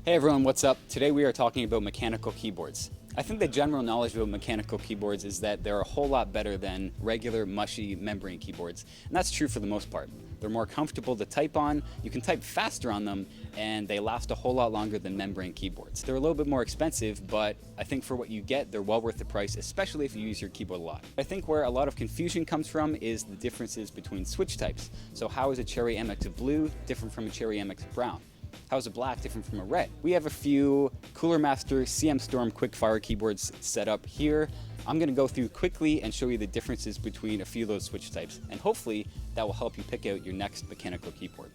Hey everyone, what's up? Today we are talking about mechanical keyboards. I think the general knowledge about mechanical keyboards is that they're a whole lot better than regular mushy membrane keyboards, and that's true for the most part. They're more comfortable to type on, you can type faster on them, and they last a whole lot longer than membrane keyboards. They're a little bit more expensive, but I think for what you get, they're well worth the price, especially if you use your keyboard a lot. I think where a lot of confusion comes from is the differences between switch types. So how is a Cherry MX Blue different from a Cherry MX Brown? How is a black different from a red? We have a few Cooler Master CMStorm Quickfire keyboards set up here. I'm gonna go through quickly and show you the differences between a few of those switch types, and hopefully that will help you pick out your next mechanical keyboard.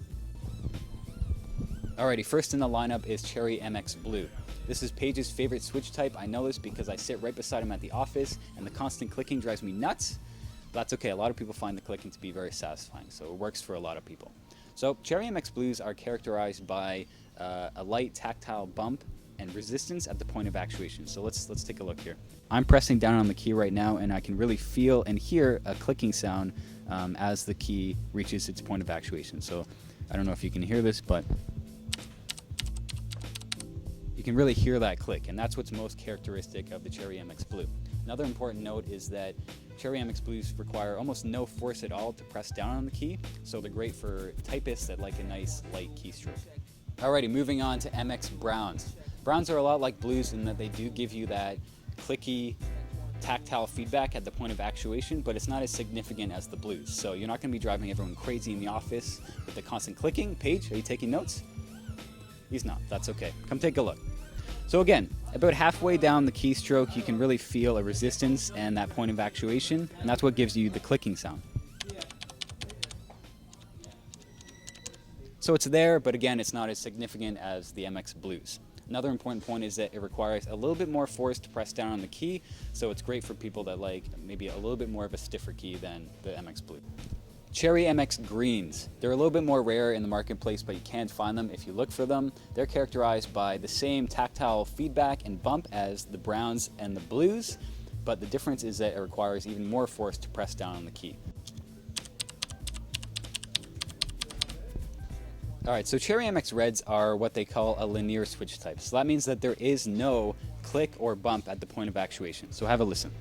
Alrighty, first in the lineup is Cherry MX Blue. This is Paige's favorite switch type. I know this because I sit right beside him at the office and the constant clicking drives me nuts. But that's okay, a lot of people find the clicking to be very satisfying, so it works for a lot of people. So Cherry MX Blues are characterized by a light tactile bump and resistance at the point of actuation. So let's take a look here. I'm pressing down on the key right now and I can really feel and hear a clicking sound as the key reaches its point of actuation. So I don't know if you can hear this, but you can really hear that click, and that's what's most characteristic of the Cherry MX Blue. Another important note is that Cherry MX Blues require almost no force at all to press down on the key, so they're great for typists that like a nice light keystroke. Alrighty, moving on to MX Browns. Browns are a lot like Blues in that they do give you that clicky, tactile feedback at the point of actuation, but it's not as significant as the Blues. So you're not going to be driving everyone crazy in the office with the constant clicking. Paige, are you taking notes? He's not. That's okay. Come take a look. So again, about halfway down the keystroke, you can really feel a resistance and that point of actuation, and that's what gives you the clicking sound. So it's there, but again, it's not as significant as the MX Blues. Another important point is that it requires a little bit more force to press down on the key, so it's great for people that like maybe a little bit more of a stiffer key than the MX Blue. Cherry MX Greens. They're a little bit more rare in the marketplace, but you can find them if you look for them. They're characterized by the same tactile feedback and bump as the Browns and the Blues, but the difference is that it requires even more force to press down on the key. Alright, so Cherry MX Reds are what they call a linear switch type. So that means that there is no click or bump at the point of actuation. So have a listen.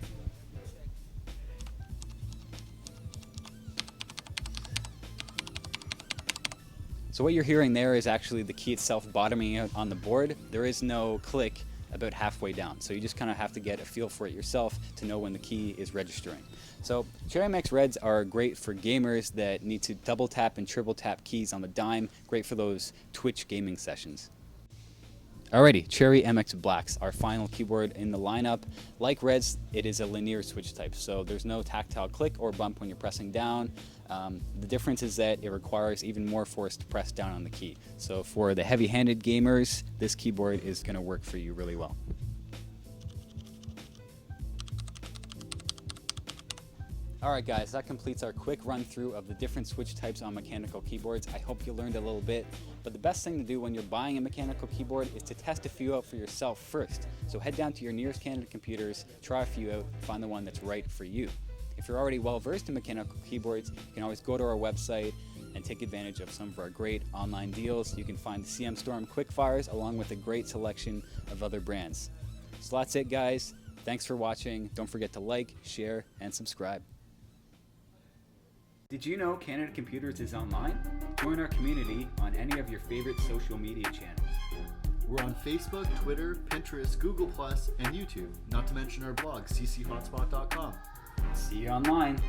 So what you're hearing there is actually the key itself bottoming out on the board. There is no click about halfway down. So you just kind of have to get a feel for it yourself to know when the key is registering. So Cherry MX Reds are great for gamers that need to double tap and triple tap keys on the dime. Great for those Twitch gaming sessions. Alrighty, Cherry MX Blacks, our final keyboard in the lineup. Like Reds, it is a linear switch type, so there's no tactile click or bump when you're pressing down. The difference is that it requires even more force to press down on the key. So for the heavy-handed gamers, this keyboard is going to work for you really well. Alright guys, that completes our quick run through of the different switch types on mechanical keyboards. I hope you learned a little bit, but the best thing to do when you're buying a mechanical keyboard is to test a few out for yourself first. So head down to your nearest Canada computers, try a few out, find the one that's right for you. If you're already well versed in mechanical keyboards, you can always go to our website and take advantage of some of our great online deals. You can find the CMStorm Quickfires along with a great selection of other brands. So that's it guys, thanks for watching. Don't forget to like, share, and subscribe. Did you know Canada Computers is online? Join our community on any of your favorite social media channels. We're on Facebook, Twitter, Pinterest, Google+, and YouTube, not to mention our blog, cchotspot.com. See you online.